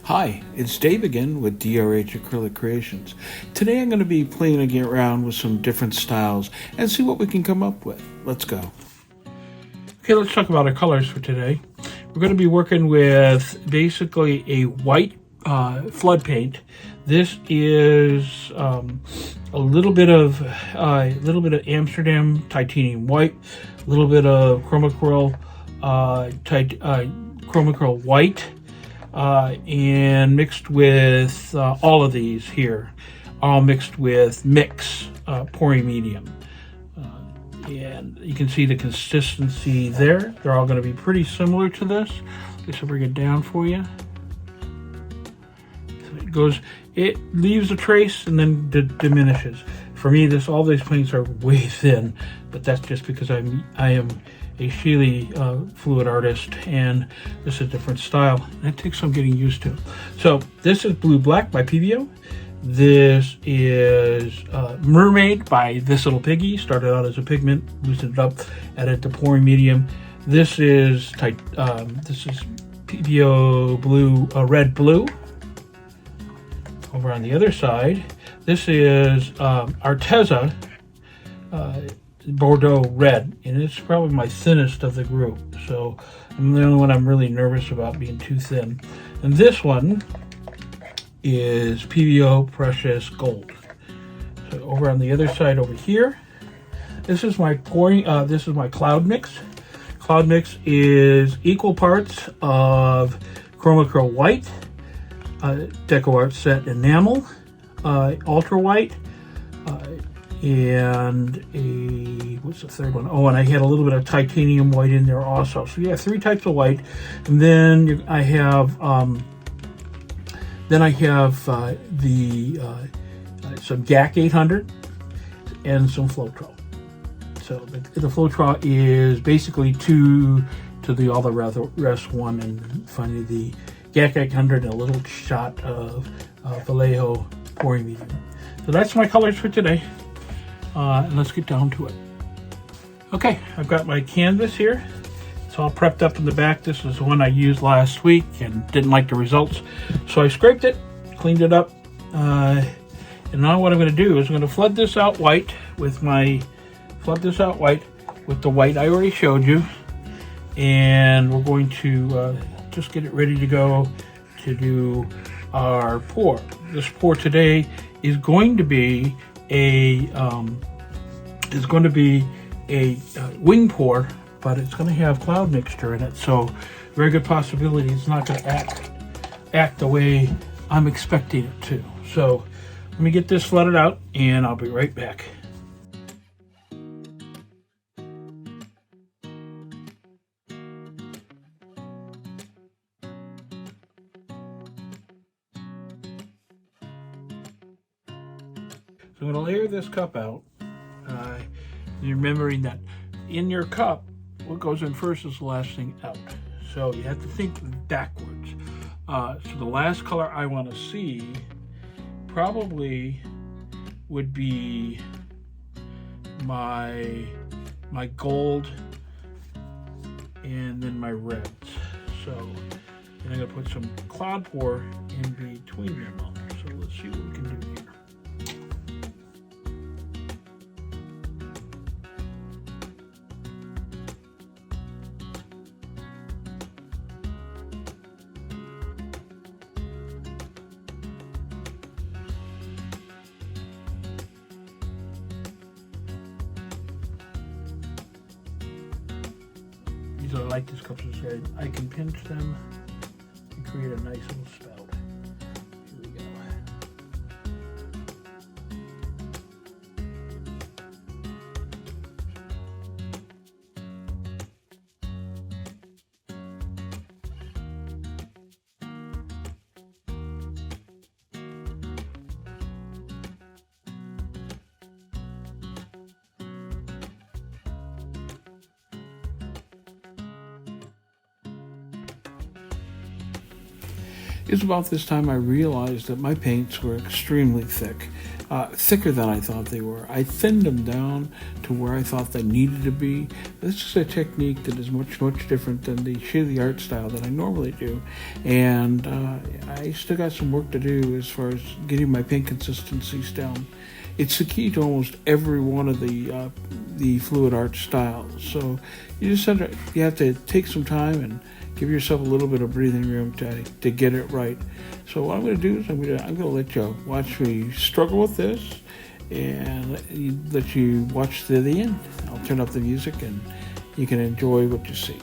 Hi, it's Dave again with DRH Acrylic Creations. Today I'm going to be playing around with some different styles and see what we can come up with. Let's go. Okay, let's talk about our colors for today. We're going to be working with basically a white flood paint. This is a little bit of Amsterdam titanium white, a little bit of Quinacridone Quinacridone white, and mixed with all of these here, all mixed with mix pouring medium. And you can see the consistency there. They're all going to be pretty similar to this. Let's bring it down for you. So it leaves a trace and then diminishes. For me, all these paints are way thin, but that's just because I am a Sheely fluid artist, and this is a different style. And it takes some getting used to. So this is Blue Black by PBO. This is Mermaid by this little Piggy. Started out as a pigment, loosened it up, added to pouring medium. This is PBO Blue, Red Blue. Over on the other side, this is Arteza Bordeaux Red, and it's probably my thinnest of the group. So I'm the only one I'm really nervous about being too thin. And this one is PBO Precious Gold. So over on the other side over here, this is my this is my cloud mix. Cloud mix is equal parts of Quinacridone white, Deco Art Set enamel, ultra white, and what's the third one? Oh, and I had a little bit of titanium white in there also. So yeah, 3 types of white, and then I have some GAC 800 and some floetrol. So the floetrol is basically 2 to the all the rest 1, and finally the GAC 800 and a little shot of Vallejo pouring medium. So that's my colors for today, and let's get down to it. Okay, I've got my canvas here. It's all prepped up in the back. This is the one I used last week and didn't like the results, so I scraped it, cleaned it up, and now what I'm going to do is I'm going to flood this out white with the white I already showed you, and we're going to just get it ready to go to do our pour. This pour today is going to be a wing pour, but it's going to have cloud mixture in it, so very good possibility it's not going to act the way I'm expecting it to. So let me get this flooded out and I'll be right back. So I'm going to layer this cup out, remembering that in your cup, what goes in first is the last thing out. So you have to think backwards. So the last color I want to see probably would be my gold and then my reds. So I'm going to put some cloud pour in between them. So let's see what we can do here. I like these cups. I can pinch them and create a nice little spout. Here we go. It's about this time I realized that my paints were extremely thick. thicker than I thought they were. I thinned them down to where I thought they needed to be. This is a technique that is much different than the shitty art style that I normally do, and I still got some work to do as far as getting my paint consistencies down. It's the key to almost every one of the fluid art styles. So you have to take some time and give yourself a little bit of breathing room to get it right. So what I'm going to do is I'm going to let you watch me struggle with this and let you watch to the end. I'll turn up the music and you can enjoy what you see.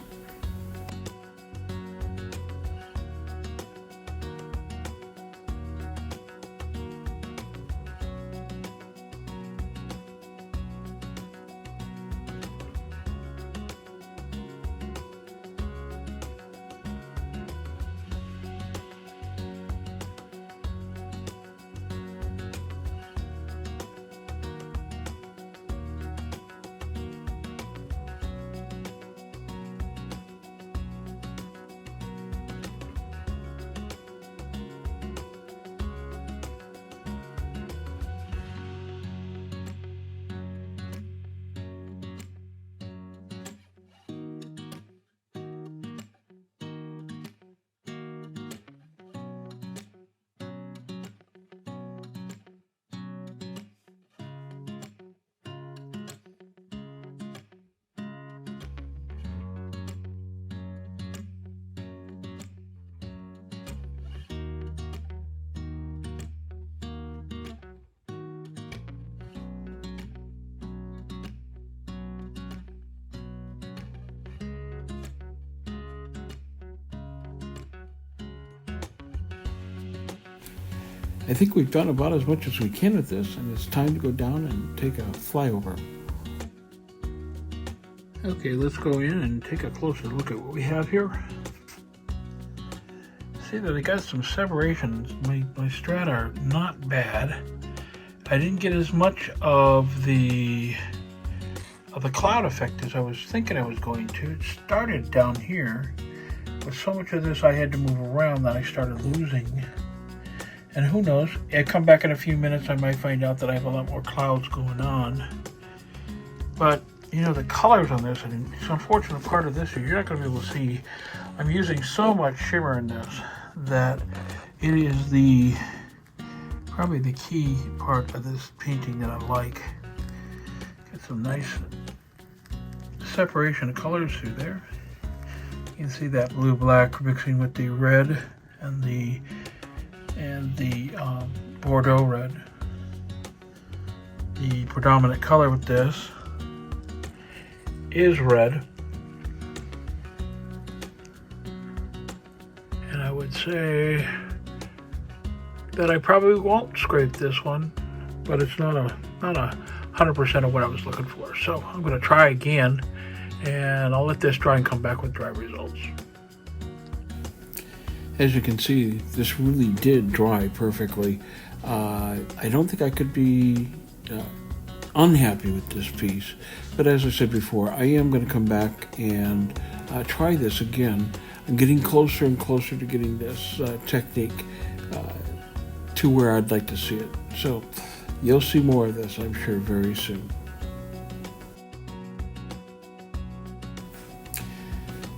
I think we've done about as much as we can with this, and it's time to go down and take a flyover. Okay, let's go in and take a closer look at what we have here. See that I got some separations. My strata are not bad. I didn't get as much of the cloud effect as I was thinking I was going to. It started down here, but so much of this I had to move around that I started losing. And who knows, I come back in a few minutes, I might find out that I have a lot more clouds going on. But, you know, the colors on this, and it's an unfortunate part of this, you're not going to be able to see, I'm using so much shimmer in this that it is probably the key part of this painting that I like. Get some nice separation of colors through there. You can see that blue-black mixing with the red and the Bordeaux red. The predominant color with this is red. And I would say that I probably won't scrape this one, but it's not a 100% of what I was looking for. So I'm going to try again, and I'll let this dry and come back with dry results. As you can see, this really did dry perfectly. I don't think I could be unhappy with this piece, but as I said before, I am going to come back and try this again. I'm getting closer and closer to getting this technique to where I'd like to see it. So you'll see more of this, I'm sure, very soon.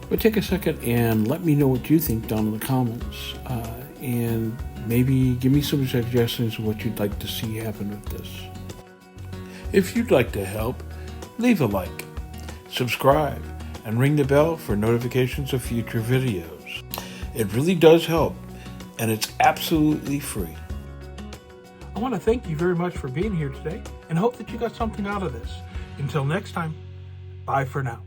But take a second and let me know what you think down in the comments, and maybe give me some suggestions of what you'd like to see happen with this. If you'd like to help, leave a like, subscribe, and ring the bell for notifications of future videos. It really does help, and it's absolutely free. I want to thank you very much for being here today, and hope that you got something out of this. Until next time, bye for now.